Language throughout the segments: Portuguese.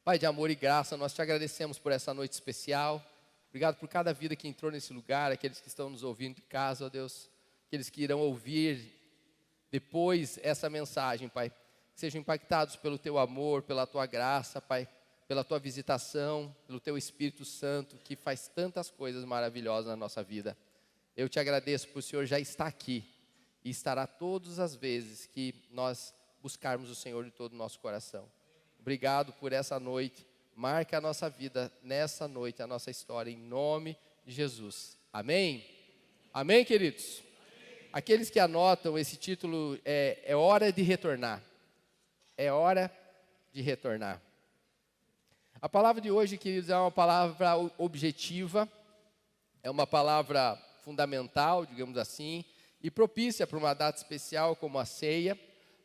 Pai de amor e graça, nós te agradecemos por essa noite especial. Obrigado por cada vida que entrou nesse lugar, aqueles que estão nos ouvindo de casa, ó Deus. Aqueles que irão ouvir depois essa mensagem, Pai. Que sejam impactados pelo teu amor, pela tua graça, Pai. Pela tua visitação, pelo teu Espírito Santo, que faz tantas coisas maravilhosas na nossa vida. Eu te agradeço por o Senhor já estar aqui. E estará todas as vezes que nós buscarmos o Senhor de todo o nosso coração. Obrigado por essa noite. Marca a nossa vida nessa noite, a nossa história, em nome de Jesus. Amém? Amém, queridos? Amém. Aqueles que anotam, esse título é Hora de Retornar. É hora de retornar. A palavra de hoje, queridos, é uma palavra objetiva, é uma palavra fundamental, digamos assim, e propícia para uma data especial como a ceia,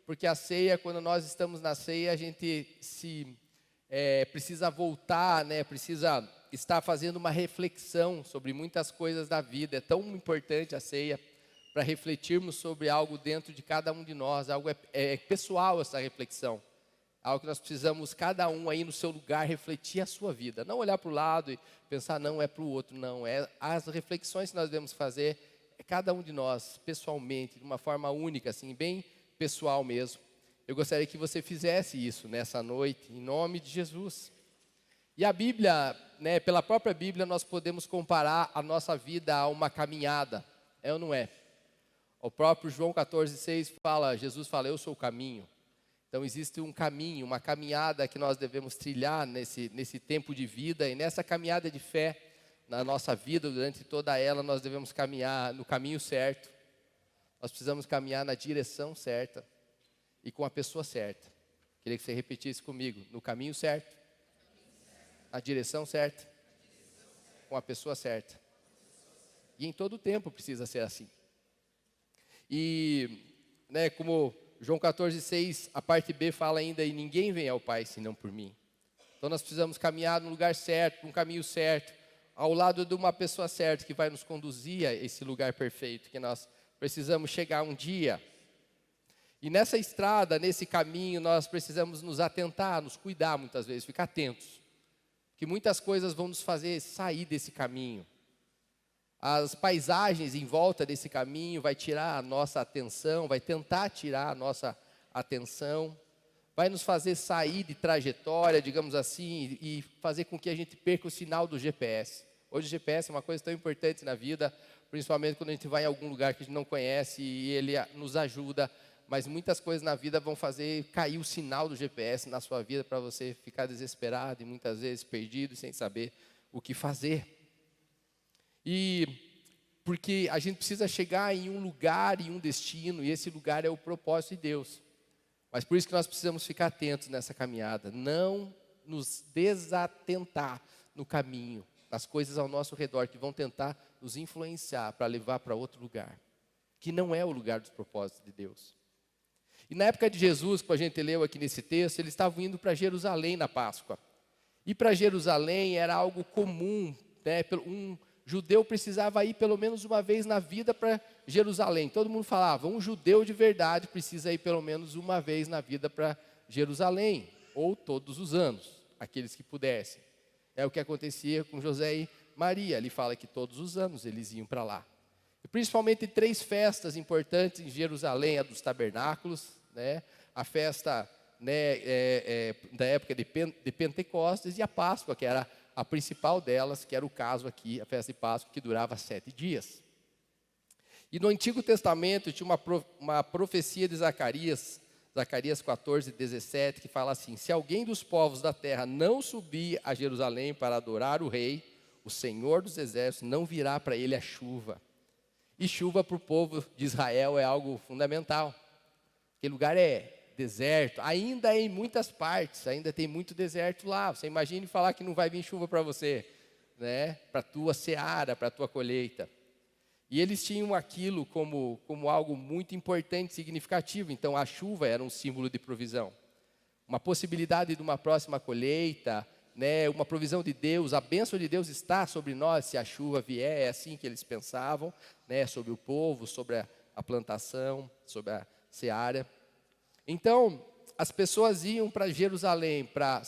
porque a ceia, quando nós estamos na ceia, a gente precisa voltar, né? Precisa estar fazendo uma reflexão sobre muitas coisas da vida. É tão importante a ceia para refletirmos sobre algo dentro de cada um de nós, algo pessoal essa reflexão. Algo que nós precisamos, cada um aí no seu lugar, refletir a sua vida. Não olhar para o lado e pensar, não, é para o outro, não. As reflexões que nós devemos fazer, cada um de nós, pessoalmente, de uma forma única, assim, bem pessoal mesmo. Eu gostaria que você fizesse isso nessa noite, em nome de Jesus. E a Bíblia, né, pela própria Bíblia, nós podemos comparar a nossa vida a uma caminhada. É ou não é? O próprio João 14,6 fala, Jesus fala, eu sou o caminho. Então existe um caminho, uma caminhada que nós devemos trilhar nesse tempo de vida. E nessa caminhada de fé, na nossa vida, durante toda ela, nós devemos caminhar no caminho certo. Nós precisamos caminhar na direção certa e com a pessoa certa. Queria que você repetisse comigo, no caminho certo, na direção certa, com a pessoa certa. E em todo o tempo precisa ser assim. E, né, como João 14,6, a parte B fala ainda, e ninguém vem ao Pai senão por mim. Então nós precisamos caminhar no lugar certo, no caminho certo, ao lado de uma pessoa certa que vai nos conduzir a esse lugar perfeito, que nós precisamos chegar um dia. E nessa estrada, nesse caminho, nós precisamos nos atentar, nos cuidar muitas vezes, ficar atentos. Porque muitas coisas vão nos fazer sair desse caminho. As paisagens em volta desse caminho vai tirar a nossa atenção, vai tentar tirar a nossa atenção, vai nos fazer sair de trajetória, digamos assim, e fazer com que a gente perca o sinal do GPS. Hoje o GPS é uma coisa tão importante na vida, principalmente quando a gente vai em algum lugar que a gente não conhece e ele nos ajuda, mas muitas coisas na vida vão fazer cair o sinal do GPS na sua vida para você ficar desesperado e muitas vezes perdido, sem saber o que fazer. E porque a gente precisa chegar em um lugar, em um destino, e esse lugar é o propósito de Deus. Mas por isso que nós precisamos ficar atentos nessa caminhada, não nos desatentar no caminho, nas coisas ao nosso redor que vão tentar nos influenciar para levar para outro lugar, que não é o lugar dos propósitos de Deus. E na época de Jesus, que a gente leu aqui nesse texto, eles estavam indo para Jerusalém na Páscoa. E para Jerusalém era algo comum, né? Um judeu precisava ir pelo menos uma vez na vida para Jerusalém. Todo mundo falava, um judeu de verdade precisa ir pelo menos uma vez na vida para Jerusalém, ou todos os anos, aqueles que pudessem. É o que acontecia com José e Maria. Ele fala que todos os anos eles iam para lá. E principalmente 3 festas importantes em Jerusalém, a dos tabernáculos, né? A festa, né, da época de Pentecostes, e a Páscoa, que era a principal delas, que era o caso aqui, a festa de Páscoa, que durava 7 dias. E no Antigo Testamento tinha uma profecia de Zacarias 14:17, que fala assim, se alguém dos povos da terra não subir a Jerusalém para adorar o rei, o Senhor dos exércitos não virá para ele a chuva. E chuva para o povo de Israel é algo fundamental. Aquele lugar é deserto, ainda em muitas partes, ainda tem muito deserto lá. Você imagine falar que não vai vir chuva para você, né? Para a tua seara, para a tua colheita. E eles tinham aquilo como algo muito importante, significativo. Então a chuva era um símbolo de provisão. Uma possibilidade de uma próxima colheita, né? Uma provisão de Deus, a bênção de Deus está sobre nós se a chuva vier. É assim que eles pensavam, né? Sobre o povo, sobre a plantação, sobre a seara. Então, as pessoas iam para Jerusalém para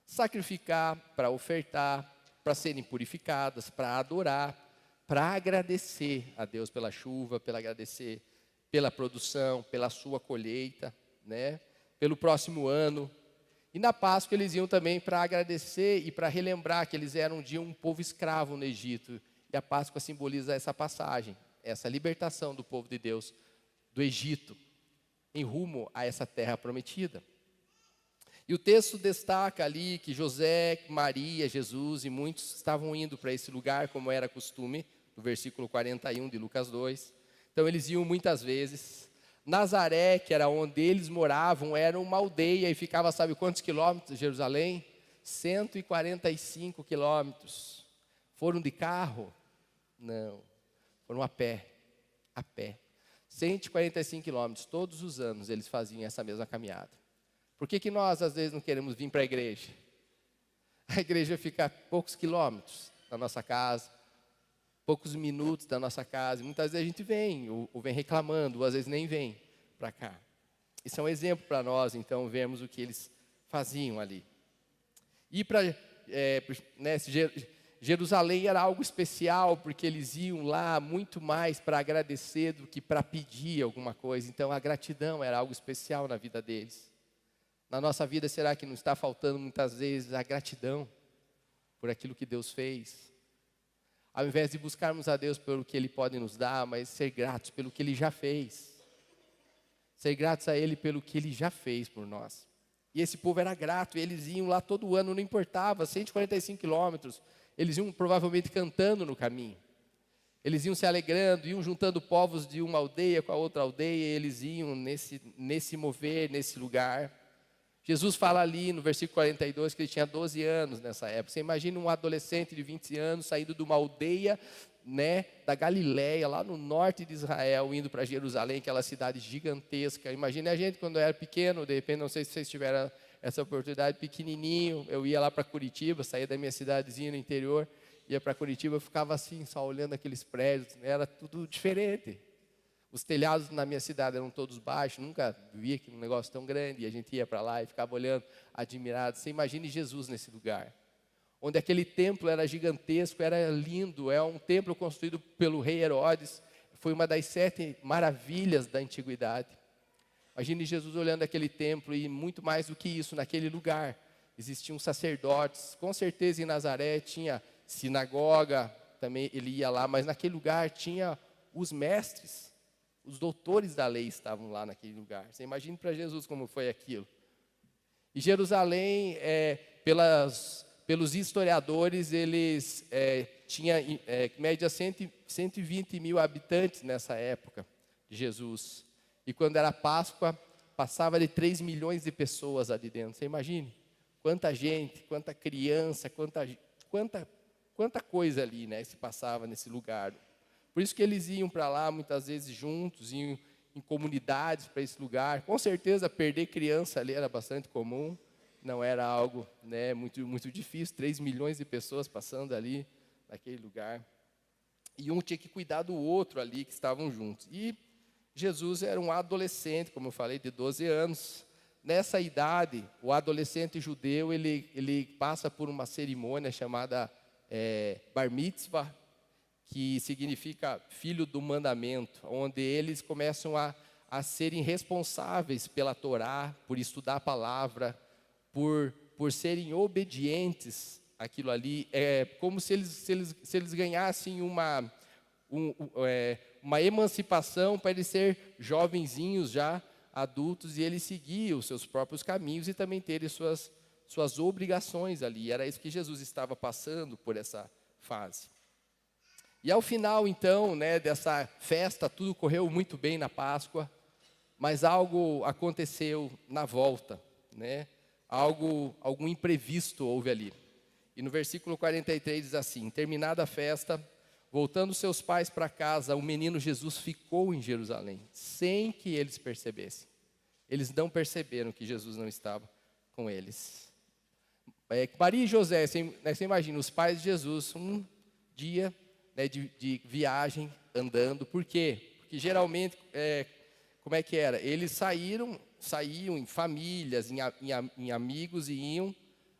sacrificar, para ofertar, para serem purificadas, para adorar, para agradecer a Deus pela chuva, para agradecer pela produção, pela sua colheita, né? Pelo próximo ano. E na Páscoa eles iam também para agradecer e para relembrar que eles eram um dia um povo escravo no Egito. E a Páscoa simboliza essa passagem, essa libertação do povo de Deus do Egito, em rumo a essa terra prometida. E o texto destaca ali que José, Maria, Jesus e muitos estavam indo para esse lugar, como era costume, no versículo 41 de Lucas 2. Então eles iam muitas vezes. Nazaré, que era onde eles moravam, era uma aldeia e ficava, sabe quantos quilômetros de Jerusalém? 145 quilômetros. Foram de carro? Não, foram a pé. 145 quilômetros, todos os anos eles faziam essa mesma caminhada. Por que nós, às vezes, não queremos vir para a igreja? A igreja fica a poucos quilômetros da nossa casa, poucos minutos da nossa casa. E muitas vezes a gente vem, ou vem reclamando, ou às vezes nem vem para cá. Isso é um exemplo para nós, então, vermos o que eles faziam ali. E para Jerusalém era algo especial, porque eles iam lá muito mais para agradecer do que para pedir alguma coisa. Então, a gratidão era algo especial na vida deles. Na nossa vida, será que não está faltando muitas vezes a gratidão por aquilo que Deus fez? Ao invés de buscarmos a Deus pelo que Ele pode nos dar, mas ser gratos pelo que Ele já fez. Ser gratos a Ele pelo que Ele já fez por nós. E esse povo era grato, e eles iam lá todo ano, não importava, 145 quilômetros. Eles iam provavelmente cantando no caminho. Eles iam se alegrando, iam juntando povos de uma aldeia com a outra aldeia, e eles iam nesse mover, nesse lugar. Jesus fala ali no versículo 42 que ele tinha 12 anos nessa época. Você imagina um adolescente de 20 anos saindo de uma aldeia, né, da Galileia, lá no norte de Israel, indo para Jerusalém, aquela cidade gigantesca. Imagina a gente quando era pequeno, de repente, não sei se vocês tiveram essa oportunidade, pequenininho, eu ia lá para Curitiba, saía da minha cidadezinha no interior, ia para Curitiba, eu ficava assim, só olhando aqueles prédios, né, era tudo diferente. Os telhados na minha cidade eram todos baixos, nunca via um negócio tão grande, e a gente ia para lá e ficava olhando, admirado. Você imagine Jesus nesse lugar, onde aquele templo era gigantesco, era lindo, é um templo construído pelo rei Herodes, foi uma das 7 maravilhas da antiguidade. Imagine Jesus olhando aquele templo, e muito mais do que isso, naquele lugar, existiam sacerdotes, com certeza em Nazaré tinha sinagoga, também ele ia lá, mas naquele lugar tinha os mestres, os doutores da lei estavam lá naquele lugar. Você imagina para Jesus como foi aquilo. E Jerusalém, pelos historiadores, eles tinha média 120 mil habitantes nessa época de Jesus. E quando era Páscoa, passava de 3 milhões de pessoas ali dentro. Você imagine quanta gente, quanta criança, quanta coisa ali, né, se passava nesse lugar. Por isso que eles iam para lá muitas vezes juntos, iam em comunidades para esse lugar. Com certeza perder criança ali era bastante comum, não era algo, né, muito, muito difícil. 3 milhões de pessoas passando ali naquele lugar. E um tinha que cuidar do outro ali que estavam juntos. E Jesus era um adolescente, como eu falei, de 12 anos. Nessa idade, o adolescente judeu, ele passa por uma cerimônia chamada Bar Mitzvah, que significa filho do mandamento, onde eles começam a serem responsáveis pela Torá, por estudar a palavra, por serem obedientes àquilo ali. É como se eles ganhassem uma emancipação para eles ser jovenzinhos já, adultos, e eles seguiam os seus próprios caminhos e também terem suas obrigações ali. Era isso que Jesus estava passando por essa fase. E ao final, então, né, dessa festa, tudo correu muito bem na Páscoa, mas algo aconteceu na volta, né? Algum imprevisto houve ali. E no versículo 43 diz assim: terminada a festa, voltando seus pais para casa, o menino Jesus ficou em Jerusalém, sem que eles percebessem. Eles não perceberam que Jesus não estava com eles. Maria e José, você imagina, os pais de Jesus, um dia, né, de viagem, andando. Por quê? Porque geralmente, como é que era? Eles saíam em famílias, em amigos, e iam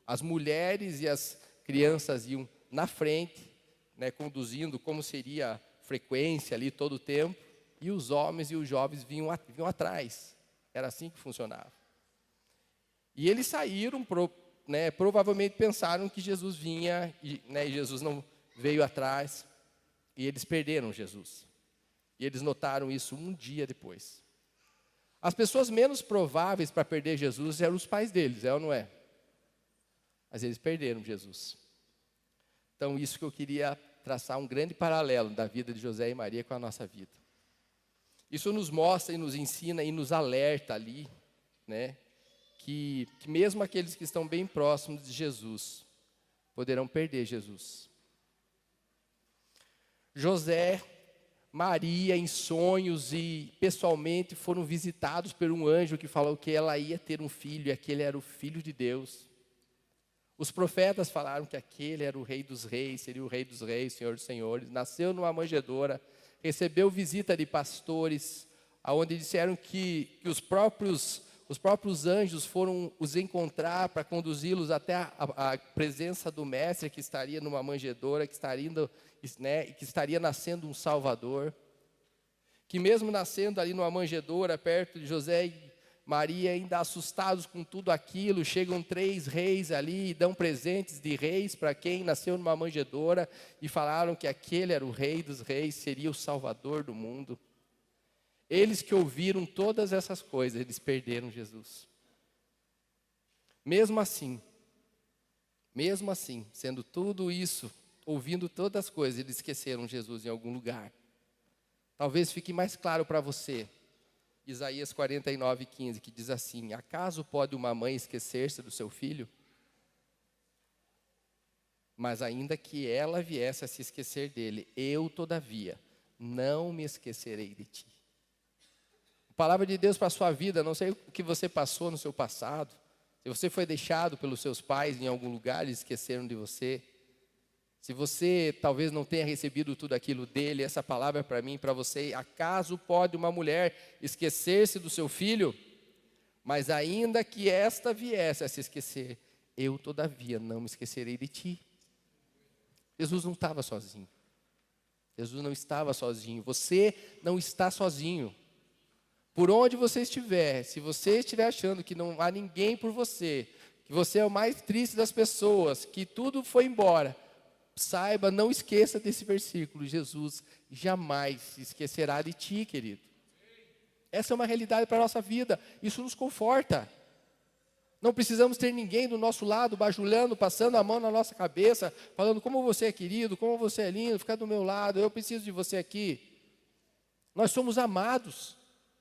As mulheres e as crianças iam na frente, né, conduzindo como seria a frequência ali todo o tempo, e os homens e os jovens vinham atrás. Era assim que funcionava. E eles saíram, provavelmente pensaram que Jesus vinha, e Jesus não veio atrás, e eles perderam Jesus. E eles notaram isso um dia depois. As pessoas menos prováveis para perder Jesus eram os pais deles, é ou não é? Mas eles perderam Jesus. Então, isso que eu queria traçar um grande paralelo da vida de José e Maria com a nossa vida. Isso nos mostra e nos ensina e nos alerta ali, né, que mesmo aqueles que estão bem próximos de Jesus poderão perder Jesus. José, Maria, em sonhos e pessoalmente foram visitados por um anjo que falou que ela ia ter um filho e aquele era o Filho de Deus. Os profetas falaram que aquele era o Rei dos Reis, seria o Rei dos Reis, Senhor dos Senhores. Nasceu numa manjedoura, recebeu visita de pastores, aonde disseram que os próprios anjos foram os encontrar para conduzi-los até a presença do Mestre, que estaria numa manjedoura, que estaria nascendo um Salvador. Que mesmo nascendo ali numa manjedoura, perto de José e Maria, ainda assustados com tudo aquilo, chegam 3 reis ali e dão presentes de reis para quem nasceu numa manjedoura e falaram que aquele era o Rei dos Reis, seria o Salvador do mundo. Eles que ouviram todas essas coisas, eles perderam Jesus. Mesmo assim, sendo tudo isso, ouvindo todas as coisas, eles esqueceram Jesus em algum lugar. Talvez fique mais claro para você, Isaías 49:15, que diz assim: acaso pode uma mãe esquecer-se do seu filho? Mas ainda que ela viesse a se esquecer dele, eu, todavia, não me esquecerei de ti. A palavra de Deus para a sua vida, não sei o que você passou no seu passado, se você foi deixado pelos seus pais em algum lugar e esqueceram de você, se você talvez não tenha recebido tudo aquilo dele, essa palavra é para mim e para você. Acaso pode uma mulher esquecer-se do seu filho? Mas ainda que esta viesse a se esquecer, eu todavia não me esquecerei de ti. Jesus não estava sozinho. Jesus não estava sozinho. Você não está sozinho. Por onde você estiver, se você estiver achando que não há ninguém por você, que você é o mais triste das pessoas, que tudo foi embora, saiba, não esqueça desse versículo. Jesus jamais se esquecerá de ti, querido. Essa é uma realidade para a nossa vida. Isso nos conforta. Não precisamos ter ninguém do nosso lado, bajulando, passando a mão na nossa cabeça, falando como você é querido, como você é lindo, fica do meu lado, eu preciso de você aqui. Nós somos amados.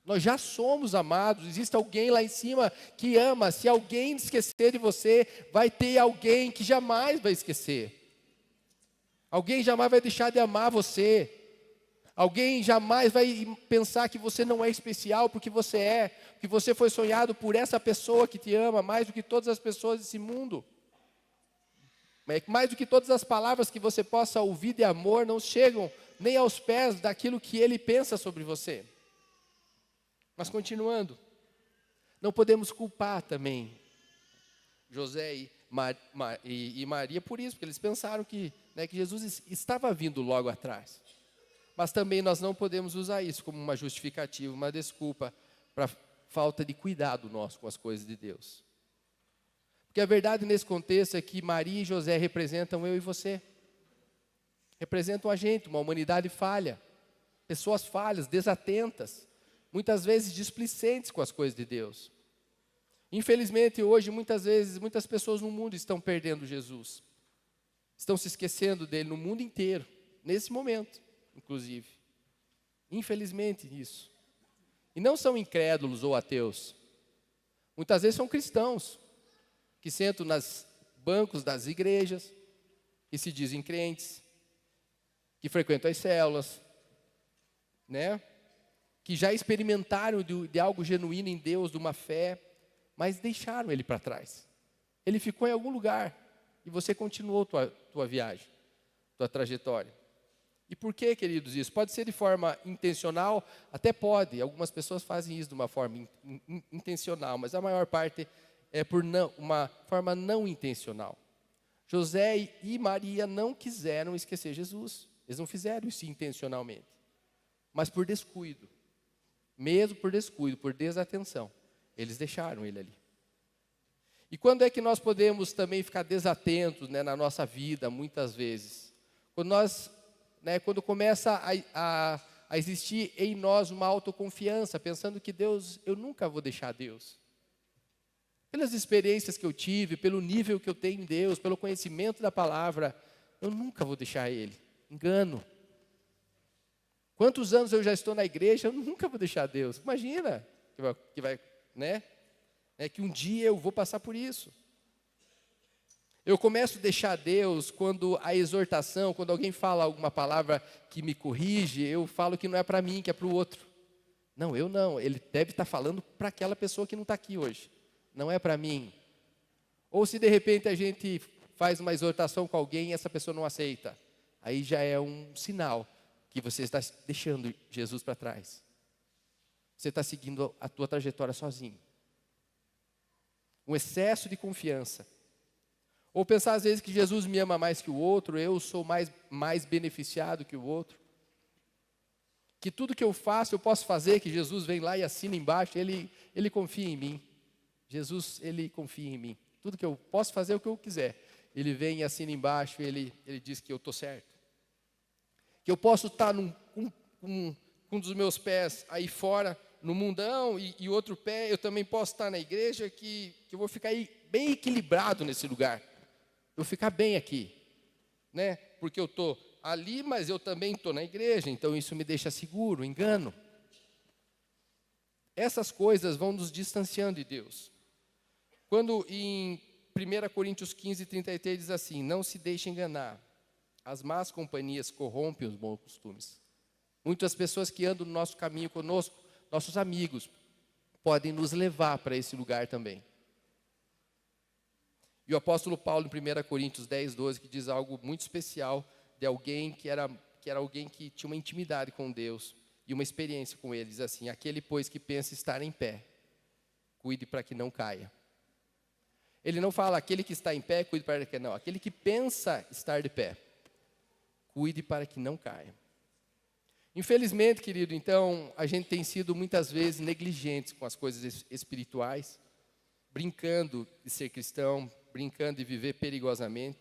Nós já somos amados. Existe alguém lá em cima que ama. Se alguém esquecer de você, vai ter alguém que jamais vai esquecer. Alguém jamais vai deixar de amar você. Alguém jamais vai pensar que você não é especial porque você é. Que você foi sonhado por essa pessoa que te ama mais do que todas as pessoas desse mundo. Mais do que todas as palavras que você possa ouvir de amor não chegam nem aos pés daquilo que ele pensa sobre você. Mas continuando, não podemos culpar também José e Maria por isso, porque eles pensaram que Jesus estava vindo logo atrás. Mas também nós não podemos usar isso como uma justificativa, uma desculpa para falta de cuidado nosso com as coisas de Deus. Porque a verdade nesse contexto é que Maria e José representam eu e você. Representam a gente, uma humanidade falha. Pessoas falhas, desatentas. Muitas vezes displicentes com as coisas de Deus. Infelizmente hoje, muitas vezes, muitas pessoas no mundo estão perdendo Jesus. Estão se esquecendo dele no mundo inteiro, nesse momento, inclusive. Infelizmente isso. E não são incrédulos ou ateus. Muitas vezes são cristãos, que sentam nos bancos das igrejas, que se dizem crentes, que frequentam as células, né? Que já experimentaram de algo genuíno em Deus, de uma fé, mas deixaram ele para trás. Ele ficou em algum lugar e você continuou tua viagem, tua trajetória. E por que, queridos, isso? Pode ser de forma intencional, até pode. Algumas pessoas fazem isso de uma forma intencional, mas a maior parte por uma forma não intencional. José e Maria não quiseram esquecer Jesus. Eles não fizeram isso intencionalmente, mas por descuido. Mesmo por descuido, por desatenção, eles deixaram ele ali. E quando é que nós podemos também ficar desatentos, na nossa vida, muitas vezes? Quando começa a existir em nós uma autoconfiança, pensando que Deus, eu nunca vou deixar Deus. Pelas experiências que eu tive, pelo nível que eu tenho em Deus, pelo conhecimento da palavra, eu nunca vou deixar Ele. Engano. Quantos anos eu já estou na igreja, eu nunca vou deixar Deus. Imagina que um dia eu vou passar por isso. Eu começo a deixar Deus quando a exortação, quando alguém fala alguma palavra que me corrige, eu falo que não é para mim, que é para o outro. Não, eu não. Ele deve estar falando para aquela pessoa que não está aqui hoje. Não é para mim. Ou se de repente a gente faz uma exortação com alguém e essa pessoa não aceita, aí já é um sinal que você está deixando Jesus para trás. Você está seguindo a tua trajetória sozinho. Um excesso de confiança. Ou pensar às vezes que Jesus me ama mais que o outro, eu sou mais beneficiado que o outro. Que tudo que eu faço eu posso fazer, que Jesus vem lá e assina embaixo, ele confia em mim. Jesus, Ele confia em mim. Tudo que eu posso fazer, o que eu quiser. Ele vem e assina embaixo, Ele diz que eu estou certo. Que eu posso estar com um dos meus pés aí fora, no mundão, e outro pé, eu também posso estar na igreja, que eu vou ficar aí bem equilibrado nesse lugar. Eu vou ficar bem aqui. Porque eu estou ali, mas eu também estou na igreja, então isso me deixa seguro, engano. Essas coisas vão nos distanciando de Deus. Quando em 1 Coríntios 15, 33 diz assim: não se deixe enganar, as más companhias corrompem os bons costumes. Muitas pessoas que andam no nosso caminho conosco, nossos amigos, podem nos levar para esse lugar também. E o apóstolo Paulo, em 1 Coríntios 10, 12, que diz algo muito especial de alguém que era alguém que tinha uma intimidade com Deus e uma experiência com Ele. Diz assim: aquele, pois, que pensa estar em pé, cuide para que não caia. Ele não fala aquele que está em pé, cuide para que não. Aquele que pensa estar de pé, cuide para que não caia. Infelizmente, querido, então, a gente tem sido muitas vezes negligentes com as coisas espirituais, brincando de ser cristão, brincando de viver perigosamente.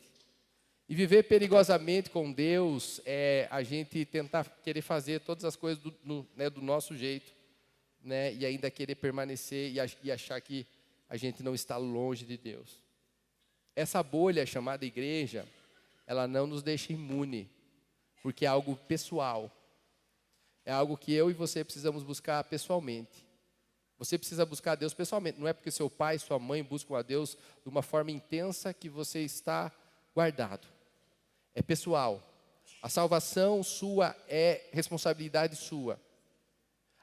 E viver perigosamente com Deus é a gente tentar querer fazer todas as coisas do nosso jeito, e ainda querer permanecer e achar que a gente não está longe de Deus. Essa bolha chamada igreja, ela não nos deixa imune, porque é algo pessoal. É algo que eu e você precisamos buscar pessoalmente. Você precisa buscar a Deus pessoalmente. Não é porque seu pai e sua mãe buscam a Deus de uma forma intensa que você está guardado. É pessoal. A salvação sua é responsabilidade sua.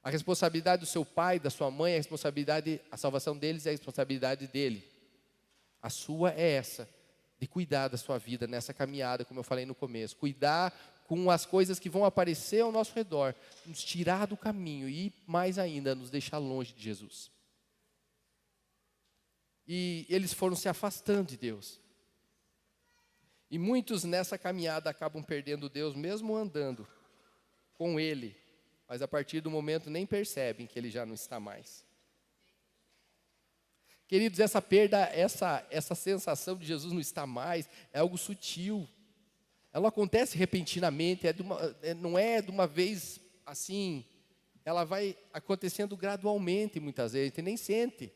A responsabilidade do seu pai, da sua mãe, a salvação deles é a responsabilidade dele. A sua é essa, de cuidar da sua vida nessa caminhada, como eu falei no começo. Cuidar com as coisas que vão aparecer ao nosso redor, nos tirar do caminho e, mais ainda, nos deixar longe de Jesus. E eles foram se afastando de Deus. E muitos nessa caminhada acabam perdendo Deus, mesmo andando com Ele. Mas a partir do momento nem percebem que Ele já não está mais. Queridos, essa perda, essa sensação de Jesus não estar mais, é algo sutil. Ela não acontece repentinamente, não é de uma vez assim. Ela vai acontecendo gradualmente muitas vezes, você nem sente.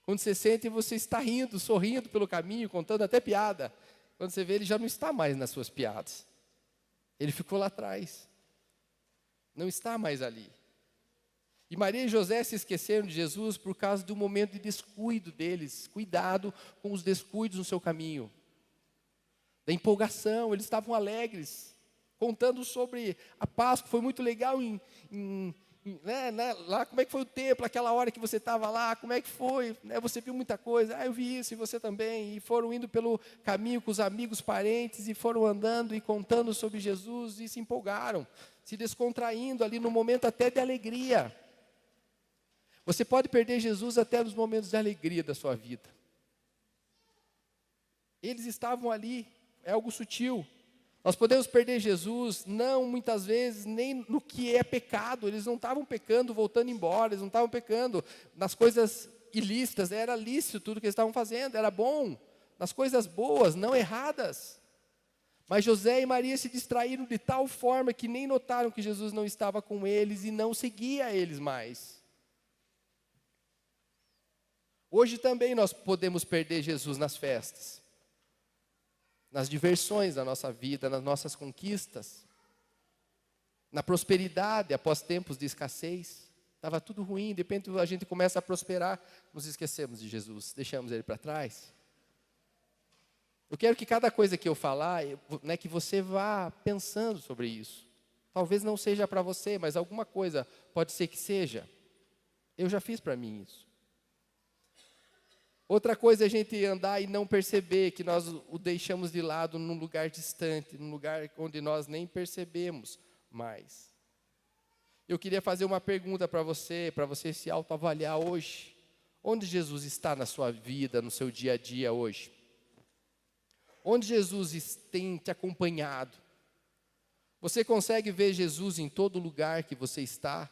Quando você sente, você está rindo, sorrindo pelo caminho, contando até piada. Quando você vê, Ele já não está mais nas suas piadas. Ele ficou lá atrás. Não está mais ali. E Maria e José se esqueceram de Jesus por causa do momento de descuido deles. Cuidado com os descuidos no seu caminho. Da empolgação, eles estavam alegres, contando sobre a Páscoa. Foi muito legal lá, como é que foi o templo, aquela hora que você estava lá, como é que foi? Você viu muita coisa, eu vi isso e você também. E foram indo pelo caminho com os amigos, parentes, e foram andando e contando sobre Jesus e se empolgaram, se descontraindo ali no momento até de alegria. Você pode perder Jesus até nos momentos de alegria da sua vida. Eles estavam ali, é algo sutil. Nós podemos perder Jesus, não muitas vezes, nem no que é pecado. Eles não estavam pecando, voltando embora, eles não estavam pecando nas coisas ilícitas, era lícito tudo que eles estavam fazendo, era bom, nas coisas boas, não erradas. Mas José e Maria se distraíram de tal forma que nem notaram que Jesus não estava com eles e não seguia eles mais. Hoje também nós podemos perder Jesus nas festas, nas diversões da nossa vida, nas nossas conquistas, na prosperidade após tempos de escassez. Estava tudo ruim, de repente a gente começa a prosperar, nos esquecemos de Jesus, deixamos Ele para trás. Eu quero que cada coisa que eu falar, que você vá pensando sobre isso. Talvez não seja para você, mas alguma coisa pode ser que seja. Eu já fiz para mim isso. Outra coisa é a gente andar e não perceber que nós o deixamos de lado num lugar distante, num lugar onde nós nem percebemos mais. Eu queria fazer uma pergunta para você se autoavaliar hoje. Onde Jesus está na sua vida, no seu dia a dia hoje? Onde Jesus tem te acompanhado? Você consegue ver Jesus em todo lugar que você está?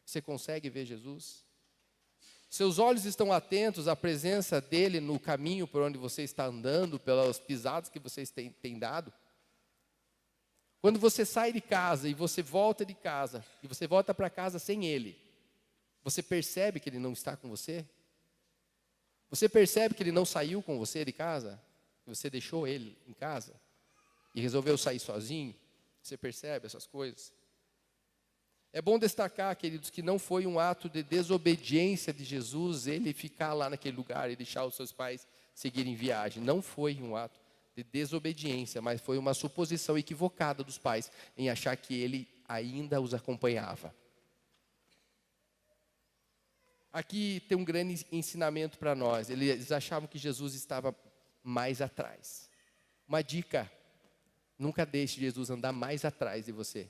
Você consegue ver Jesus? Seus olhos estão atentos à presença dele no caminho por onde você está andando, pelas pisadas que vocês têm dado? Quando você sai de casa e você volta de casa, e você volta para casa sem ele, você percebe que ele não está com você? Você percebe que ele não saiu com você de casa? Que você deixou ele em casa e resolveu sair sozinho? Você percebe essas coisas? É bom destacar, queridos, que não foi um ato de desobediência de Jesus ele ficar lá naquele lugar e deixar os seus pais seguirem viagem. Não foi um ato de desobediência, mas foi uma suposição equivocada dos pais em achar que ele ainda os acompanhava. Aqui tem um grande ensinamento para nós. Eles achavam que Jesus estava mais atrás. Uma dica: nunca deixe Jesus andar mais atrás de você.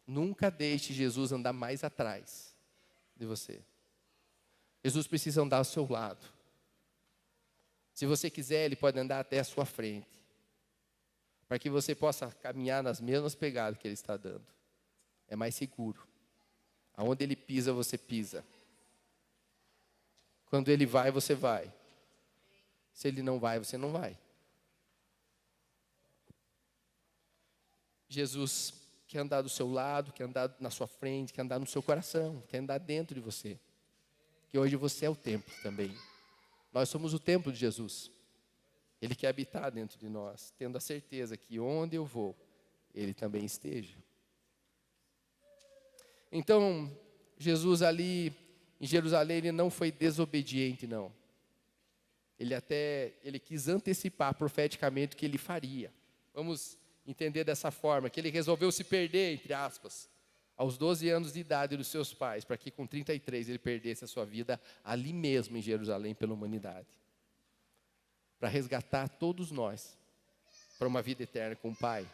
Nunca deixe Jesus andar mais atrás de você. Jesus precisa andar ao seu lado. Se você quiser, Ele pode andar até a sua frente, para que você possa caminhar nas mesmas pegadas que Ele está dando. É mais seguro. Aonde Ele pisa, você pisa. Quando Ele vai, você vai. Se Ele não vai, você não vai. Jesus quer andar do seu lado, quer andar na sua frente, quer andar no seu coração, quer andar dentro de você. Que hoje você é o templo também. Nós somos o templo de Jesus. Ele quer habitar dentro de nós, tendo a certeza que onde eu vou, Ele também esteja. Então, Jesus ali em Jerusalém, Ele não foi desobediente, não. Ele quis antecipar profeticamente o que Ele faria. Vamos entender dessa forma, que Ele resolveu se perder, entre aspas, aos 12 anos de idade dos seus pais, para que com 33 Ele perdesse a sua vida ali mesmo em Jerusalém pela humanidade. Para resgatar todos nós para uma vida eterna com o Pai.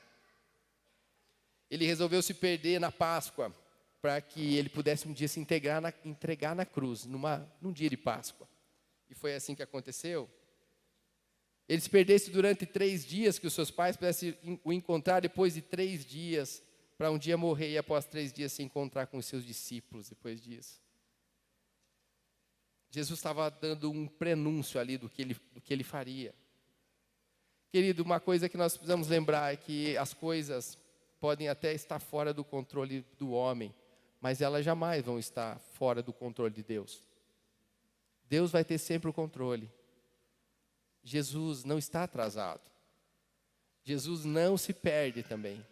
Ele resolveu se perder na Páscoa, para que Ele pudesse um dia se entregar na cruz, num dia de Páscoa. E foi assim que aconteceu. Ele se perdesse durante 3 dias, que os seus pais pudessem o encontrar depois de 3 dias, para um dia morrer e após 3 dias se encontrar com os seus discípulos depois disso. Jesus estava dando um prenúncio ali do que ele faria. Querido, uma coisa que nós precisamos lembrar é que as coisas podem até estar fora do controle do homem, mas elas jamais vão estar fora do controle de Deus. Deus vai ter sempre o controle. Jesus não está atrasado. Jesus não se perde também.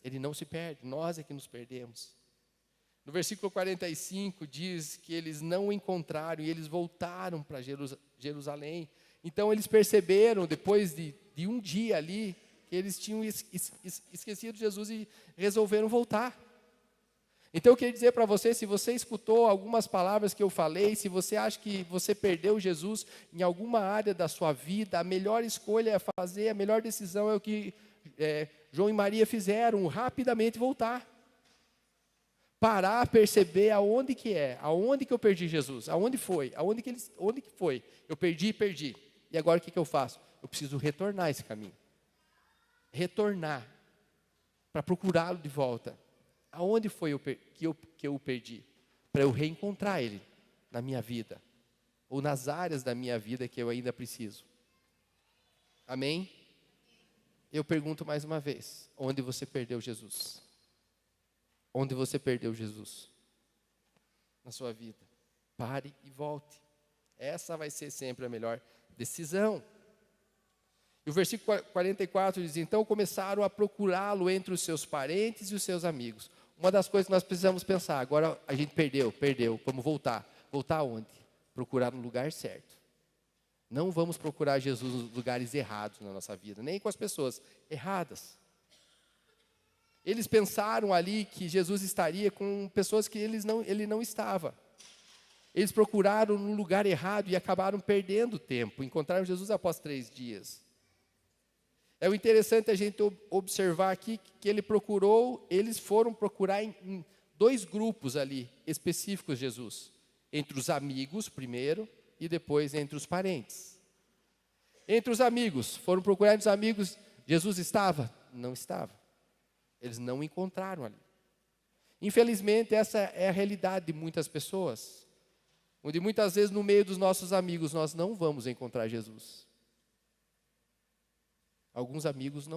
Ele não se perde, nós é que nos perdemos. No versículo 45 diz que eles não o encontraram e eles voltaram para Jerusalém. Então eles perceberam, depois de um dia ali, que eles tinham esquecido Jesus e resolveram voltar. Então eu queria dizer para você, se você escutou algumas palavras que eu falei, se você acha que você perdeu Jesus em alguma área da sua vida, a melhor escolha é fazer, a melhor decisão é o que João e Maria fizeram, rapidamente voltar. Parar, perceber aonde que é, aonde que eu perdi Jesus, aonde foi, onde que foi. Eu perdi. E agora o que eu faço? Eu preciso retornar esse caminho. Retornar, para procurá-lo de volta. Aonde foi que eu o perdi? Para eu reencontrar ele na minha vida, ou nas áreas da minha vida que eu ainda preciso. Amém? Eu pergunto mais uma vez, onde você perdeu Jesus? Onde você perdeu Jesus? Na sua vida. Pare e volte. Essa vai ser sempre a melhor decisão. E o versículo 44 diz, então começaram a procurá-lo entre os seus parentes e os seus amigos. Uma das coisas que nós precisamos pensar, agora a gente perdeu, vamos voltar. Voltar aonde? Procurar no lugar certo. Não vamos procurar Jesus nos lugares errados na nossa vida, nem com as pessoas erradas. Eles pensaram ali que Jesus estaria com pessoas que ele não estava. Eles procuraram no lugar errado e acabaram perdendo tempo. Encontraram Jesus após 3 dias. É o interessante a gente observar aqui que eles foram procurar em 2 grupos ali, específicos de Jesus. Entre os amigos primeiro e depois entre os parentes. Entre os amigos, foram procurar entre os amigos, Jesus estava? Não estava. Eles não encontraram ali. Infelizmente, essa é a realidade de muitas pessoas. Onde muitas vezes no meio dos nossos amigos nós não vamos encontrar Jesus. Alguns amigos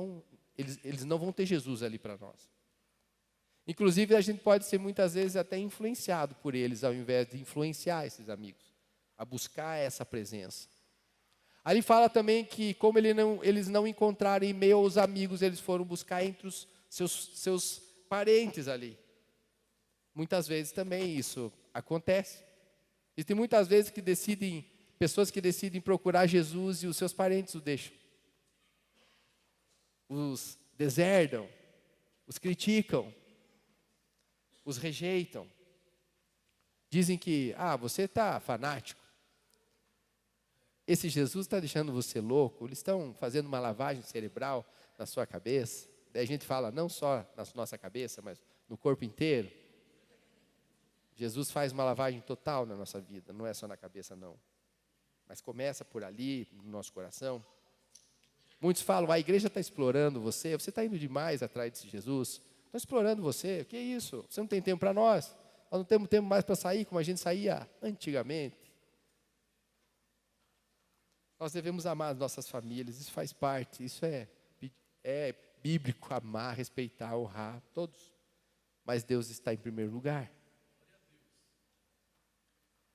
eles não vão ter Jesus ali para nós. Inclusive a gente pode ser muitas vezes até influenciado por eles, ao invés de influenciar esses amigos, a buscar essa presença. Ali fala também que como eles não encontraram em meio aos amigos, eles foram buscar entre os seus parentes ali. Muitas vezes também isso acontece. E tem muitas vezes pessoas que decidem procurar Jesus e os seus parentes o deixam. Os deserdam, os criticam, os rejeitam. Dizem que, você está fanático. Esse Jesus está deixando você louco, eles estão fazendo uma lavagem cerebral na sua cabeça. Daí a gente fala, não só na nossa cabeça, mas no corpo inteiro. Jesus faz uma lavagem total na nossa vida, não é só na cabeça não. Mas começa por ali, no nosso coração. Muitos falam, a igreja está explorando você está indo demais atrás de Jesus. Estão explorando você, o que é isso? Você não tem tempo para nós não temos tempo mais para sair como a gente saía antigamente. Nós devemos amar as nossas famílias, isso faz parte, isso é bíblico, amar, respeitar, honrar, todos. Mas Deus está em primeiro lugar.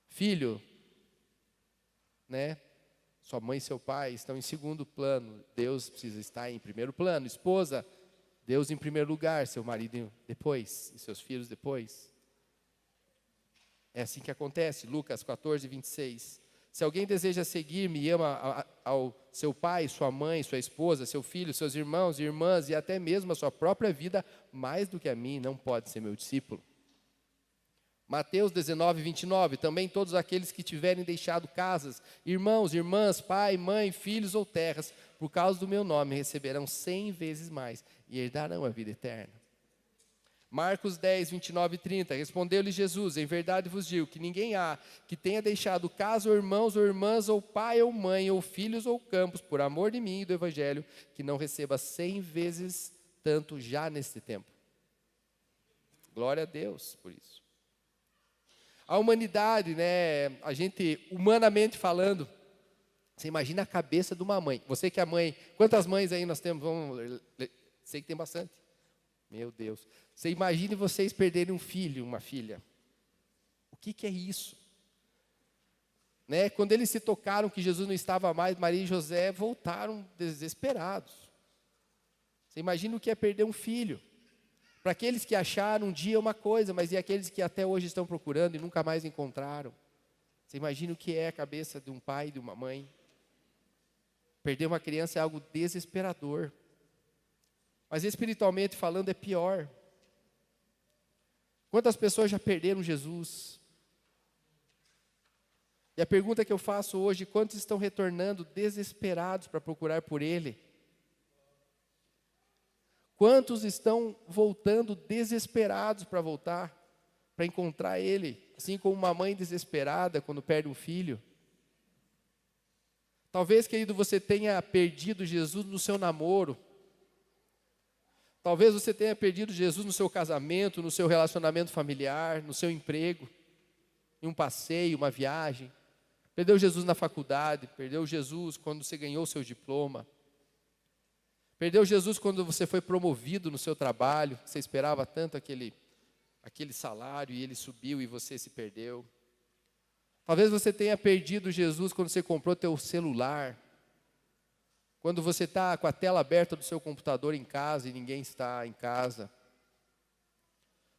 Filho, sua mãe e seu pai estão em segundo plano, Deus precisa estar em primeiro plano. Esposa, Deus em primeiro lugar, seu marido depois, e seus filhos depois. É assim que acontece, Lucas 14, 26. Se alguém deseja seguir-me e ama ao seu pai, sua mãe, sua esposa, seu filho, seus irmãos e irmãs, e até mesmo a sua própria vida, mais do que a mim, não pode ser meu discípulo. Mateus 19, 29, também todos aqueles que tiverem deixado casas, irmãos, irmãs, pai, mãe, filhos ou terras, por causa do meu nome, receberão 100 vezes mais e herdarão a vida eterna. Marcos 10, 29 e 30, respondeu-lhe Jesus, em verdade vos digo que ninguém há que tenha deixado casa ou irmãos ou irmãs ou pai ou mãe ou filhos ou campos, por amor de mim e do evangelho, que não receba 100 vezes tanto já neste tempo. Glória a Deus por isso. A humanidade, a gente, humanamente falando, você imagina a cabeça de uma mãe. Você que é mãe, quantas mães aí nós temos? Sei que tem bastante. Meu Deus. Você imagine vocês perderem um filho, uma filha. O que é isso? Quando eles se tocaram que Jesus não estava mais, Maria e José voltaram desesperados. Você imagina o que é perder um filho. Para aqueles que acharam um dia uma coisa, mas e aqueles que até hoje estão procurando e nunca mais encontraram? Você imagina o que é a cabeça de um pai e de uma mãe? Perder uma criança é algo desesperador. Mas espiritualmente falando é pior. Quantas pessoas já perderam Jesus? E a pergunta que eu faço hoje, quantos estão retornando desesperados para procurar por Ele? Quantos estão voltando desesperados para voltar? para encontrar Ele, assim como uma mãe desesperada quando perde um filho. Talvez, querido, você tenha perdido Jesus no seu namoro. Talvez você tenha perdido Jesus no seu casamento, no seu relacionamento familiar, no seu emprego, em um passeio, uma viagem. Perdeu Jesus na faculdade, perdeu Jesus quando você ganhou o seu diploma. Perdeu Jesus quando você foi promovido no seu trabalho, você esperava tanto aquele salário e ele subiu e você se perdeu. Talvez você tenha perdido Jesus quando você comprou teu celular, quando você está com a tela aberta do seu computador em casa e ninguém está em casa.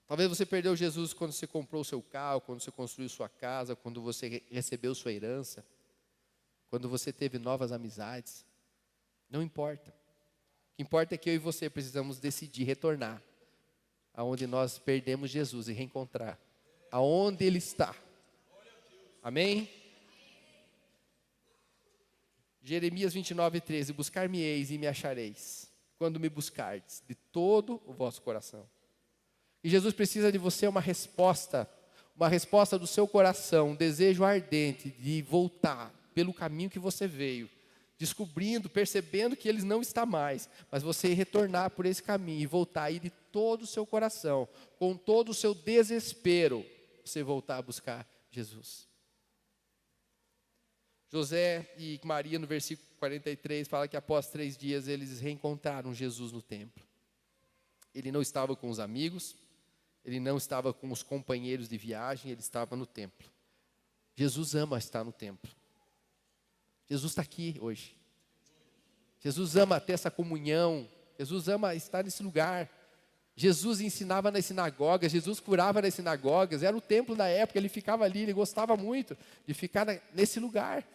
Talvez você perdeu Jesus quando você comprou o seu carro, quando você construiu sua casa, quando você recebeu sua herança, quando você teve novas amizades. Não importa. O que importa é que eu e você precisamos decidir retornar aonde nós perdemos Jesus e reencontrar aonde Ele está. Amém? Jeremias 29:13, buscar-me-eis e me achareis, quando me buscardes de todo o vosso coração. E Jesus precisa de você uma resposta do seu coração, um desejo ardente de voltar pelo caminho que você veio, descobrindo, percebendo que Ele não está mais, mas você retornar por esse caminho e voltar aí de todo o seu coração, com todo o seu desespero, você voltar a buscar Jesus. José e Maria, no versículo 43, fala que após 3 dias eles reencontraram Jesus no templo. Ele não estava com os amigos, ele não estava com os companheiros de viagem, ele estava no templo. Jesus ama estar no templo. Jesus está aqui hoje. Jesus ama ter essa comunhão. Jesus ama estar nesse lugar. Jesus ensinava nas sinagogas, Jesus curava nas sinagogas, era o templo da época, ele ficava ali, ele gostava muito de ficar nesse lugar.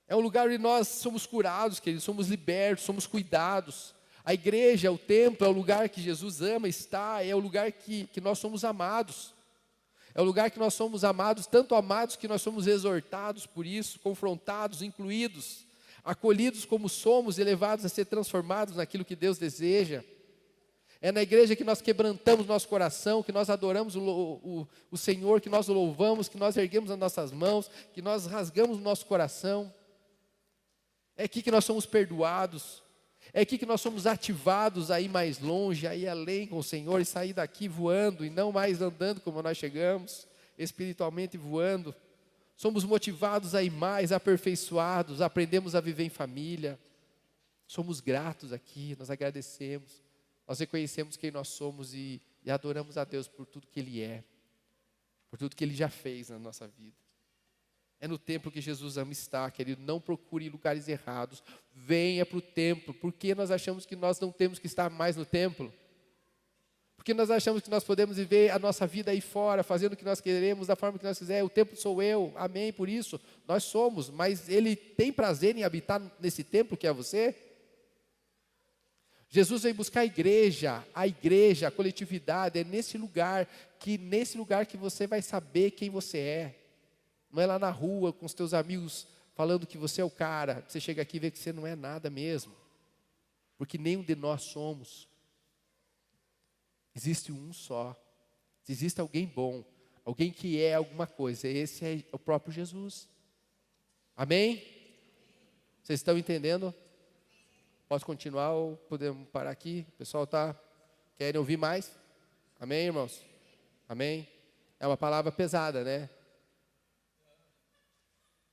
É um lugar onde nós somos curados, queridos, somos libertos, somos cuidados. A igreja, o templo, é o lugar que Jesus ama estar, é o lugar que nós somos amados. É o lugar que nós somos amados, tanto amados que nós somos exortados por isso, confrontados, incluídos, acolhidos como somos, elevados a ser transformados naquilo que Deus deseja. É na igreja que nós quebrantamos nosso coração, que nós adoramos o Senhor, que nós o louvamos, que nós erguemos as nossas mãos, que nós rasgamos o nosso coração. É aqui que nós somos perdoados. É aqui que nós somos ativados a ir mais longe, a ir além com o Senhor e sair daqui voando e não mais andando como nós chegamos, espiritualmente voando. Somos motivados a ir mais, aperfeiçoados, aprendemos a viver em família. Somos gratos aqui, nós agradecemos. Nós reconhecemos quem nós somos e adoramos a Deus por tudo que Ele é, por tudo que Ele já fez na nossa vida. É no templo que Jesus ama estar, querido. Não procure lugares errados. Venha para o templo. Por que nós achamos que nós não temos que estar mais no templo? Porque nós achamos que nós podemos viver a nossa vida aí fora, fazendo o que nós queremos, da forma que nós quisermos. O templo sou eu, amém, por isso. Nós somos, mas Ele tem prazer em habitar nesse templo que é você? Jesus vem buscar a igreja, a coletividade. É nesse lugar que você vai saber quem você é. Não é lá na rua com os teus amigos falando que você é o cara. Você chega aqui e vê que você não é nada mesmo. Porque nenhum de nós somos. Existe um só. Se existe alguém bom, alguém que é alguma coisa, esse é o próprio Jesus. Amém? Vocês estão entendendo? Posso continuar ou podemos parar aqui? O pessoal querem ouvir mais? Amém, irmãos? Amém? É uma palavra pesada, né?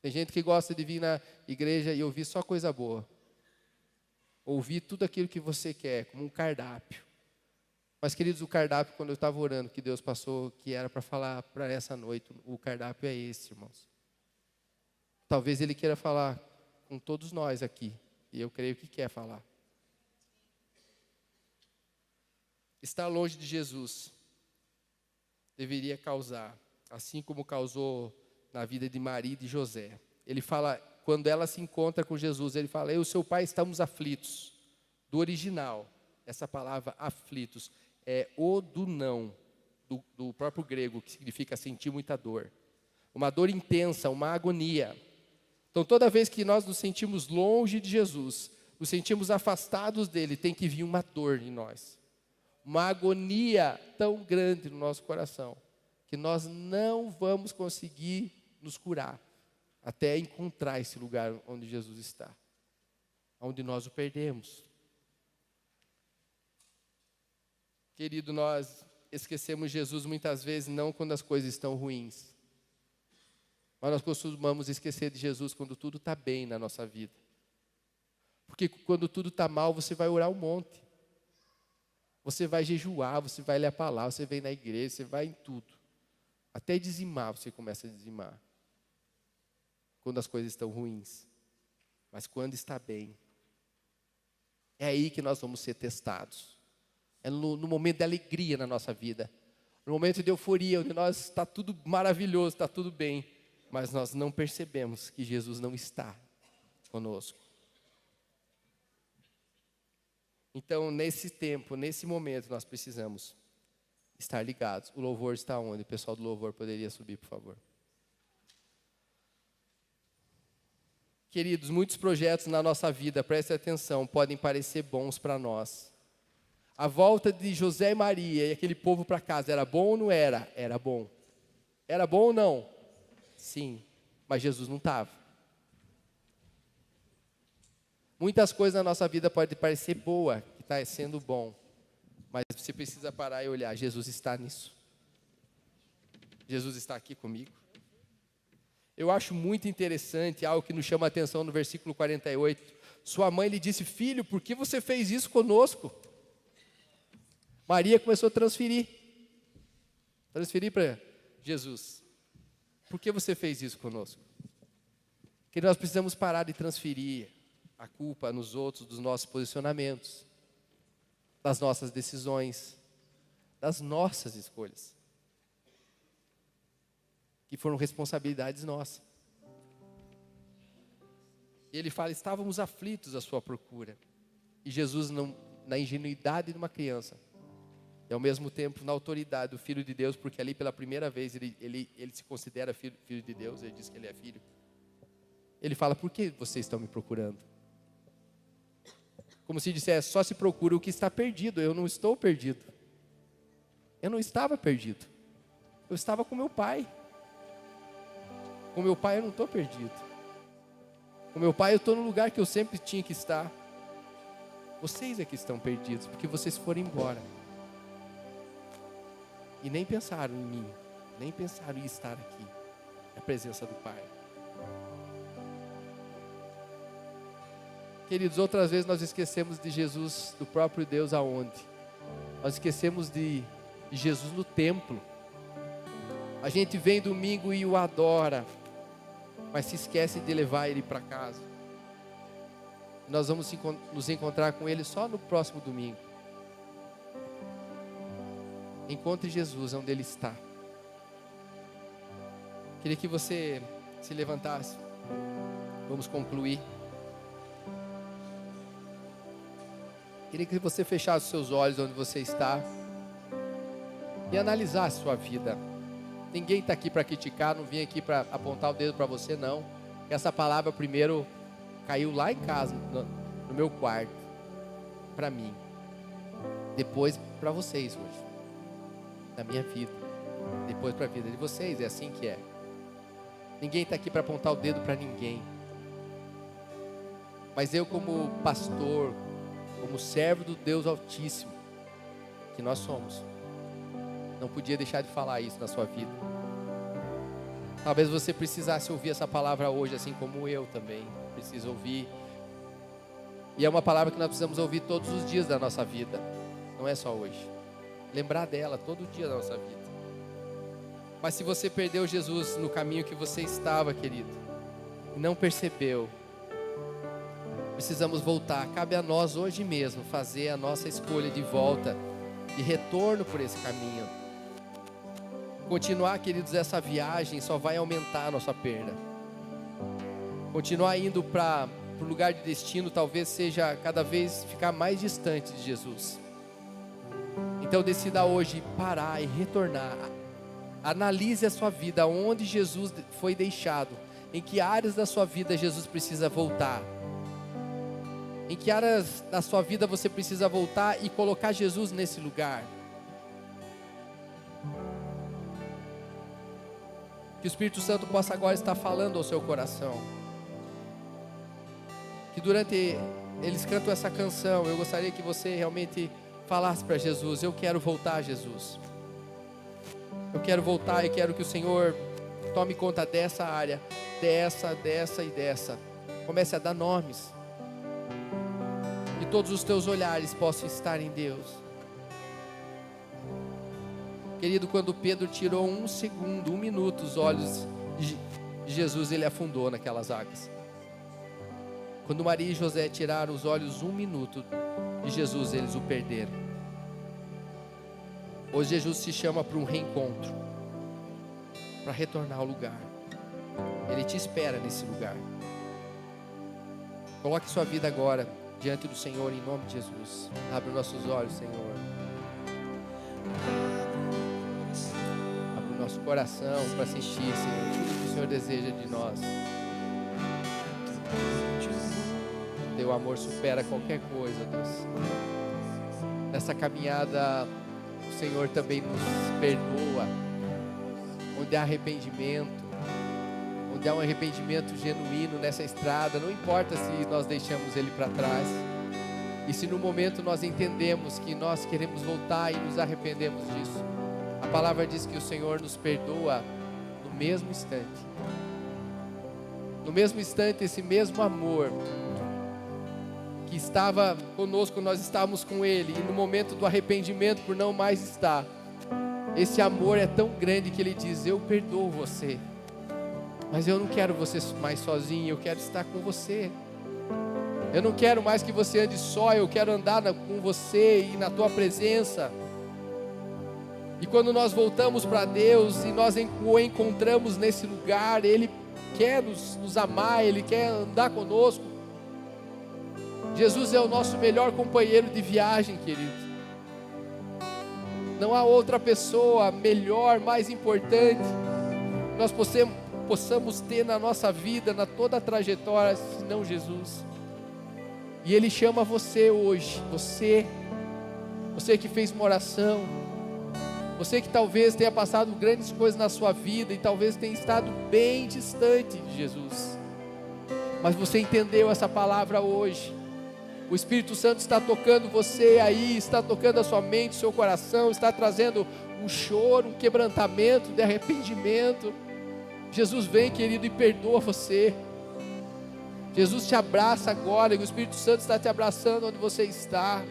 Tem gente que gosta de vir na igreja e ouvir só coisa boa. Ouvir tudo aquilo que você quer, como um cardápio. Mas, queridos, o cardápio, quando eu estava orando, que Deus passou, que era para falar para essa noite, o cardápio é esse, irmãos. Talvez Ele queira falar com todos nós aqui, e eu creio que quer falar. Estar longe de Jesus deveria causar, assim como causou na vida de Maria e de José. Ele fala, quando ela se encontra com Jesus, ele fala, eu e o seu pai estamos aflitos. Do original, essa palavra aflitos é odunão, do próprio grego, que significa sentir muita dor. Uma dor intensa, uma agonia. Então, toda vez que nós nos sentimos longe de Jesus, nos sentimos afastados dele, tem que vir uma dor em nós. uma agonia tão grande no nosso coração, que nós não vamos conseguir nos curar até encontrar esse lugar onde Jesus está, onde nós o perdemos. Querido, nós esquecemos Jesus muitas vezes não quando as coisas estão ruins, mas nós costumamos esquecer de Jesus quando tudo está bem na nossa vida. Porque quando tudo está mal, você vai orar um monte. Você vai jejuar, você vai ler a palavra, você vem na igreja, você vai em tudo. Até dizimar, você começa a dizimar. Quando as coisas estão ruins. Mas quando está bem, é aí que nós vamos ser testados. É no momento de alegria na nossa vida. No momento de euforia, onde nós está tudo maravilhoso, está tudo bem. Mas nós não percebemos que Jesus não está conosco. Então, nesse tempo, nesse momento, nós precisamos estar ligados. O louvor está onde? O pessoal do louvor poderia subir, por favor. Queridos, muitos projetos na nossa vida, preste atenção, podem parecer bons para nós. A volta de José e Maria e aquele povo para casa, era bom ou não era? Era bom. Era bom ou não? Sim, mas Jesus não estava. Muitas coisas na nossa vida podem parecer boa, que está sendo bom, mas você precisa parar e olhar, Jesus está nisso. Jesus está aqui comigo. Eu acho muito interessante algo que nos chama a atenção no versículo 48. Sua mãe lhe disse: filho, por que você fez isso conosco? Maria começou a transferir para Jesus. Por que você fez isso conosco? Porque nós precisamos parar de transferir a culpa nos outros dos nossos posicionamentos, das nossas decisões, das nossas escolhas, que foram responsabilidades nossas. E ele fala: estávamos aflitos à sua procura. E Jesus, na ingenuidade de uma criança, e ao mesmo tempo na autoridade do Filho de Deus, porque ali pela primeira vez ele se considera filho de Deus, ele diz que ele é filho. Ele fala: por que vocês estão me procurando? Como se dissesse: só se procura o que está perdido. Eu não estou perdido. Eu não estava perdido. Eu estava com meu pai. Com meu pai eu não estou perdido. Com meu pai eu estou no lugar que eu sempre tinha que estar. Vocês é que estão perdidos, porque vocês foram embora. E nem pensaram em mim. Nem pensaram em estar aqui. Na presença do Pai. Queridos, outras vezes nós esquecemos de Jesus, do próprio Deus, aonde? Nós esquecemos de Jesus no templo. A gente vem domingo e o adora, mas se esquece de levar ele para casa. Nós vamos nos encontrar com ele só no próximo domingo. Encontre Jesus onde ele está. Queria que você se levantasse. Vamos concluir. Queria que você fechasse os seus olhos onde você está e analisasse a sua vida. Ninguém está aqui para criticar, não vim aqui para apontar o dedo para você, não. Essa palavra primeiro caiu lá em casa, no meu quarto, para mim. Depois para vocês hoje, na minha vida. Depois para a vida de vocês, é assim que é. Ninguém está aqui para apontar o dedo para ninguém. Mas eu, como pastor, como servo do Deus Altíssimo, que nós somos, não podia deixar de falar isso na sua vida. Talvez você precisasse ouvir essa palavra hoje, assim como eu também preciso ouvir. E é uma palavra que nós precisamos ouvir todos os dias da nossa vida, não é só hoje. Lembrar dela todo dia da nossa vida. Mas se você perdeu Jesus no caminho que você estava, querido, e não percebeu, precisamos voltar. Cabe a nós hoje mesmo fazer a nossa escolha de volta, de retorno por esse caminho. Continuar, queridos, essa viagem só vai aumentar a nossa perda. Continuar indo para o lugar de destino talvez seja cada vez ficar mais distante de Jesus. Então decida hoje parar e retornar. Analise a sua vida, onde Jesus foi deixado, em que áreas da sua vida Jesus precisa voltar. Em que áreas da sua vida você precisa voltar e colocar Jesus nesse lugar? Que o Espírito Santo possa agora estar falando ao seu coração. Que durante eles cantam essa canção, eu gostaria que você realmente falasse para Jesus: eu quero voltar a Jesus. Eu quero voltar e quero que o Senhor tome conta dessa área, dessa e dessa. Comece a dar nomes. E todos os teus olhares possam estar em Deus. Querido, quando Pedro tirou 1 segundo, 1 minuto os olhos de Jesus, ele afundou naquelas águas. Quando Maria e José tiraram os olhos 1 minuto de Jesus, eles o perderam. Hoje Jesus te chama para um reencontro, para retornar ao lugar. Ele te espera nesse lugar. Coloque sua vida agora diante do Senhor, em nome de Jesus. Abre os nossos olhos, Senhor. Abre o nosso coração para sentir, Senhor, tudo que o Senhor deseja de nós. Teu amor supera qualquer coisa, Deus. Nessa caminhada, o Senhor também nos perdoa. Onde há arrependimento, onde há um arrependimento genuíno nessa estrada, não importa se nós deixamos ele para trás, e se no momento nós entendemos que nós queremos voltar e nos arrependemos disso, a palavra diz que o Senhor nos perdoa no mesmo instante. No mesmo instante, esse mesmo amor que estava conosco, nós estávamos com ele, e no momento do arrependimento por não mais estar, esse amor é tão grande que ele diz: eu perdoo você, mas eu não quero você mais sozinho, eu quero estar com você. Eu não quero mais que você ande só, eu quero andar com você e na tua presença. E quando nós voltamos para Deus e nós o encontramos nesse lugar, Ele quer nos amar, Ele quer andar conosco. Jesus é o nosso melhor companheiro de viagem, querido. Não há outra pessoa melhor, mais importante, que nós possamos ter na nossa vida, na toda a trajetória, senão Jesus. E Ele chama você hoje, você que fez uma oração, você que talvez tenha passado grandes coisas na sua vida e talvez tenha estado bem distante de Jesus, mas você entendeu essa palavra hoje. O Espírito Santo está tocando você aí, está tocando a sua mente, o seu coração, está trazendo um choro, um quebrantamento de arrependimento. Jesus vem, querido, e perdoa você. Jesus te abraça agora, e o Espírito Santo está te abraçando onde você está,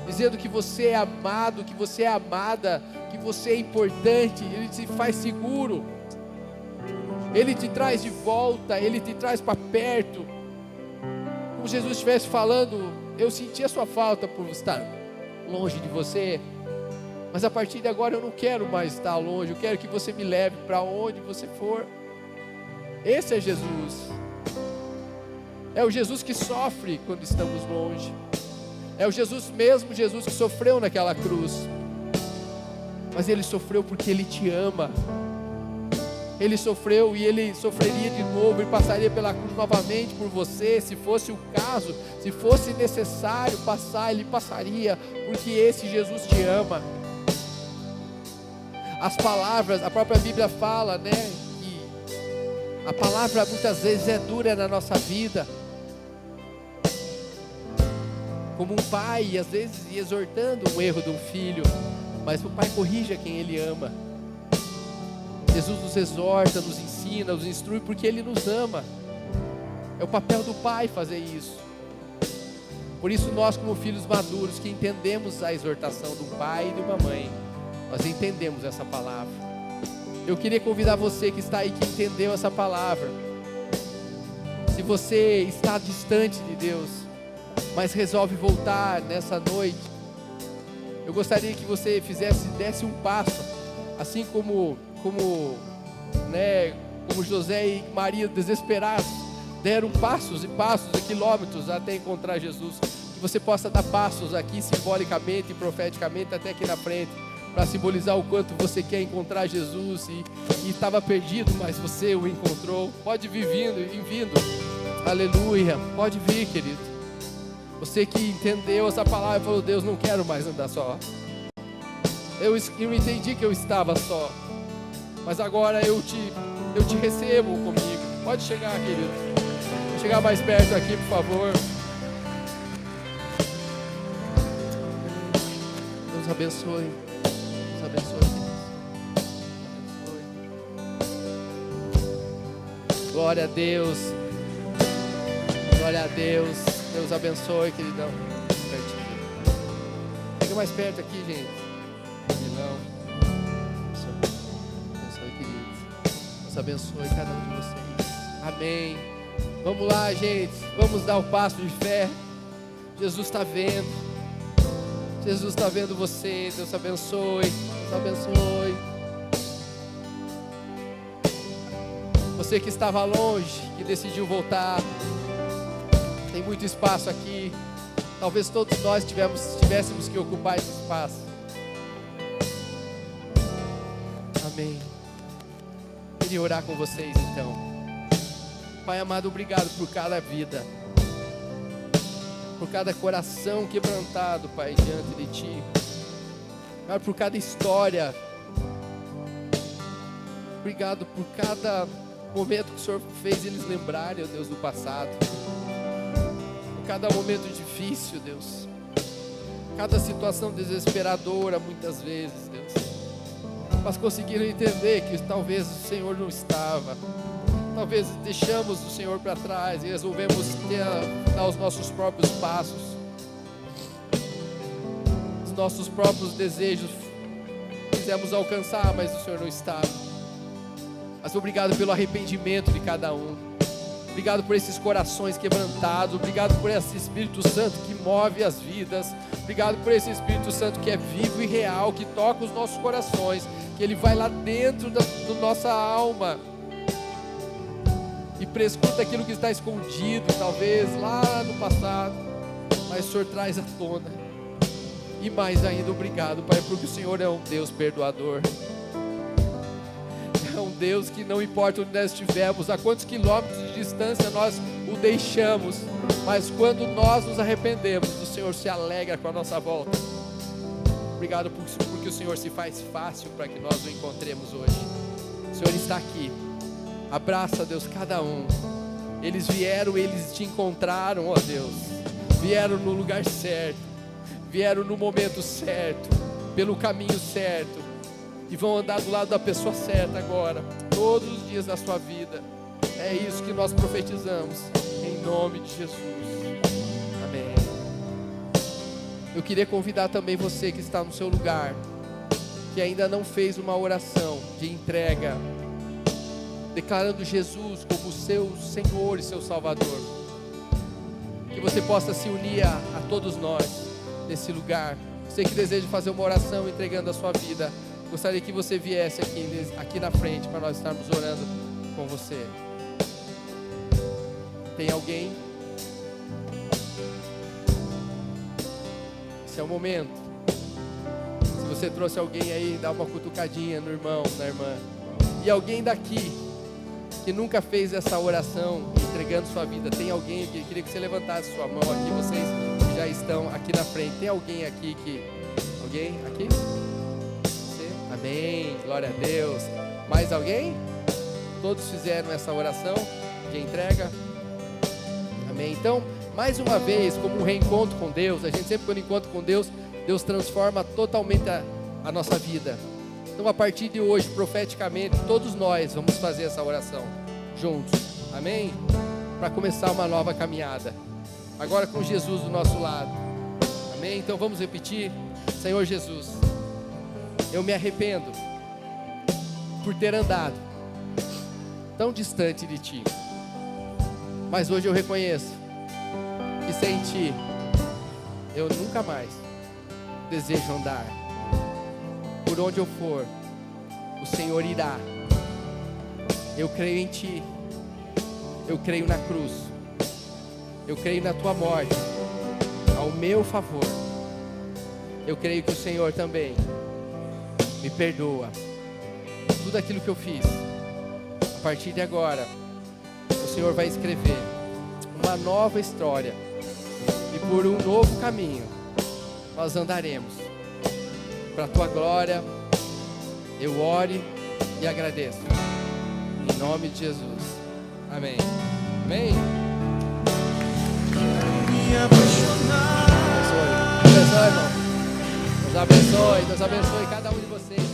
dizendo que você é amado, que você é amada, que você é importante. Ele te faz seguro, Ele te traz de volta, Ele te traz para perto. Como se Jesus estivesse falando: eu senti a sua falta por estar longe de você, mas a partir de agora eu não quero mais estar longe, eu quero que você me leve para onde você for. Esse é Jesus. É o Jesus que sofre quando estamos longe. É o Jesus mesmo, Jesus que sofreu naquela cruz. Mas Ele sofreu porque Ele te ama. Ele sofreu e Ele sofreria de novo e passaria pela cruz novamente por você, se fosse o caso, se fosse necessário passar, Ele passaria, porque esse Jesus te ama. As palavras, a própria Bíblia fala, né, que a palavra muitas vezes é dura na nossa vida, como um pai, às vezes exortando um erro de um filho, mas o pai corrige a quem Ele ama. Jesus nos exorta, nos ensina, nos instrui, porque Ele nos ama. É o papel do pai fazer isso. Por isso nós, como filhos maduros, que entendemos a exortação do pai e de uma mãe, nós entendemos essa palavra. Eu queria convidar você que está aí, que entendeu essa palavra. Se você está distante de Deus, mas resolve voltar nessa noite, eu gostaria que você desse um passo, assim como José e Maria desesperados deram passos e passos e quilômetros até encontrar Jesus. Que você possa dar passos aqui simbolicamente e profeticamente até aqui na frente, para simbolizar o quanto você quer encontrar Jesus e estava perdido, mas você o encontrou. Pode vir vindo. Aleluia. Pode vir, querido. Você que entendeu essa palavra e falou: Deus, não quero mais andar só. Eu entendi que eu estava só, mas agora eu te recebo comigo. Pode chegar, querido. Vou chegar mais perto aqui, por favor. Deus abençoe. Deus abençoe. Glória a Deus. Glória a Deus. Deus abençoe, queridão. Chega mais perto aqui, gente. Queridão. Abençoe, queridos. Deus abençoe cada um de vocês. Amém. Vamos lá, gente. Vamos dar o passo de fé. Jesus está vendo. Jesus está vendo você. Deus abençoe. Deus abençoe. Você que estava longe, que decidiu voltar. Tem muito espaço aqui. Talvez todos nós tivéssemos que ocupar esse espaço. Amém. Queria orar com vocês então. Pai amado, obrigado por cada vida, por cada coração quebrantado, Pai, diante de Ti. Obrigado por cada história. Obrigado por cada momento que o Senhor fez eles lembrarem, ó Deus, do passado. Cada momento difícil, Deus, cada situação desesperadora, muitas vezes, Deus, mas conseguiram entender que talvez o Senhor não estava, talvez deixamos o Senhor para trás e resolvemos dar os nossos próprios passos, os nossos próprios desejos, quisemos alcançar, mas o Senhor não estava. Mas obrigado pelo arrependimento de cada um. Obrigado por esses corações quebrantados. Obrigado por esse Espírito Santo que move as vidas. Obrigado por esse Espírito Santo que é vivo e real, que toca os nossos corações, que Ele vai lá dentro da nossa alma e prescruta aquilo que está escondido, talvez lá no passado, mas o Senhor traz à tona. E mais ainda, obrigado, Pai, porque o Senhor é um Deus perdoador. É um Deus que não importa onde nós estivermos, a quantos quilômetros de distância nós o deixamos, mas quando nós nos arrependemos, o Senhor se alegra com a nossa volta. Obrigado porque o Senhor se faz fácil para que nós o encontremos hoje. O Senhor está aqui. Abraça, Deus, cada um. Eles vieram, eles te encontraram, ó Deus. Vieram no lugar certo, vieram no momento certo, pelo caminho certo. E vão andar do lado da pessoa certa agora, todos os dias da sua vida. É isso que nós profetizamos, em nome de Jesus. Amém. Eu queria convidar também você que está no seu lugar, que ainda não fez uma oração de entrega, declarando Jesus como seu Senhor e seu Salvador, que você possa se unir a todos nós nesse lugar. Você que deseja fazer uma oração entregando a sua vida, gostaria que você viesse aqui na frente para nós estarmos orando com você. Tem alguém? Esse é o momento. Se você trouxe alguém aí, dá uma cutucadinha no irmão, na irmã. E alguém daqui que nunca fez essa oração entregando sua vida, tem alguém que queria que você levantasse sua mão aqui, vocês que já estão aqui na frente. Tem alguém aqui que... Alguém aqui? Amém, glória a Deus. Mais alguém? Todos fizeram essa oração de entrega? Amém. Então, mais uma vez, como um reencontro com Deus, a gente sempre quando encontra com Deus, Deus transforma totalmente a nossa vida. Então, a partir de hoje, profeticamente, todos nós vamos fazer essa oração juntos. Amém? Para começar uma nova caminhada. Agora com Jesus do nosso lado. Amém? Então vamos repetir. Senhor Jesus, eu me arrependo por ter andado tão distante de Ti, mas hoje eu reconheço que sem Ti eu nunca mais desejo andar. Por onde eu for, o Senhor irá. Eu creio em Ti, eu creio na cruz, eu creio na Tua morte ao meu favor. Eu creio que o Senhor também me perdoa tudo aquilo que eu fiz. A partir de agora, o Senhor vai escrever uma nova história e por um novo caminho nós andaremos. Para a tua glória, eu ore e agradeço. Em nome de Jesus. Amém. Amém. Deus abençoe, irmão. Deus abençoe cada um de vocês.